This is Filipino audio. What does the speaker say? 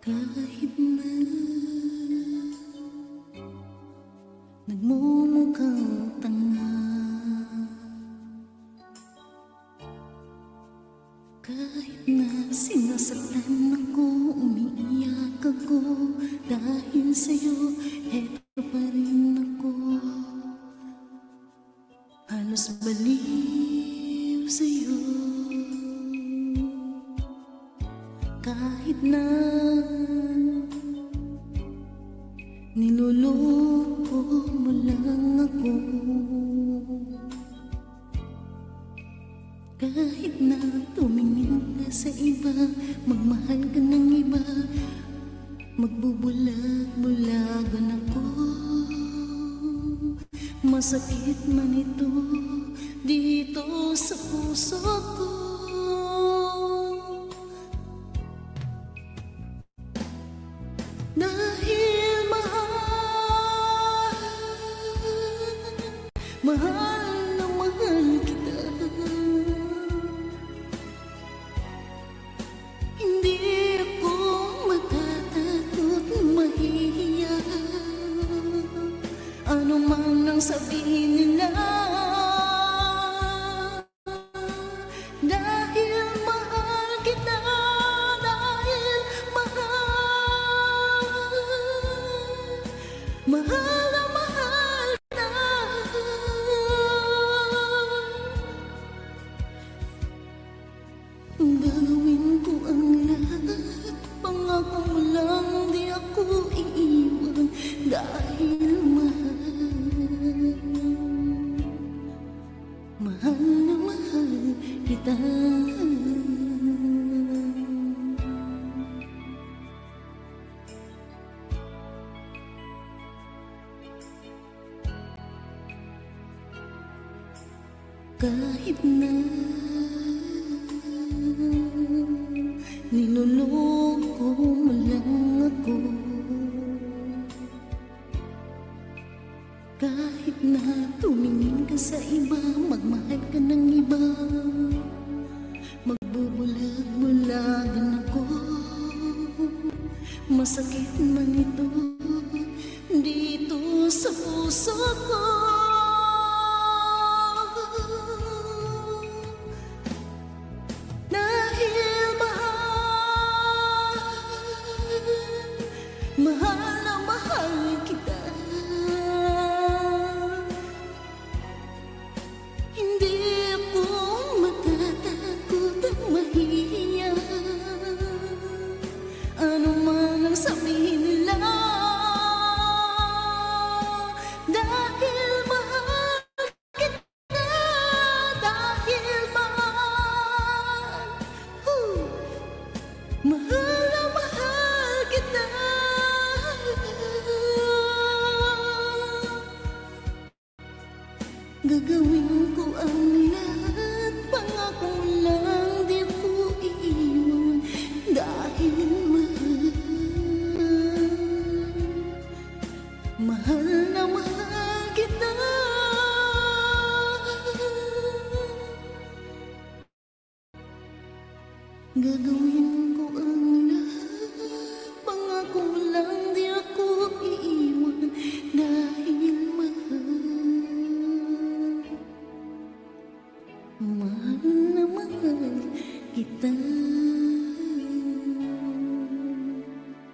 Kahit na nagmumukhang tanga, kahit na sinasaktan ako, umiiyak ako dahil sa'yo, eto pa rin ako. Halos baliw sa'yo. Kahit na niloloko mo lang ako, kahit na tumingin ka sa iba, magmahal ka ng iba, magbubulag-bulagan ako. Masakit man ito dito sa puso ko. Dahil mahal na mahal kita, hindi ako matatakot, mahihiya ano man ang sabihin nila. Dahil mahal kita, dahil mahal na mahal kita. Gagawin ko ang lahat, pangako mo lang di ako iiwan. Dahil mahal na mahal kita. Kahit na niloloko mo lang ako, kahit na tumingin ka sa iba, magmahal ka ng iba, magbubulag-bulagan ako. Masakit man ito dito sa puso ko. Mahal na mahal kita, hindi ako matatakot at mahihiya ano man ang sabihin nila. Dahil mahal kita, dahil mahal na mahal kita. Gagawin ko ang lahat, pangako lang di ko iiwan. Dahil mahal na mahal kita. Gagawin ko ang lahat, pangako lang di ako iiwan. Dahil mahal na mahal kita.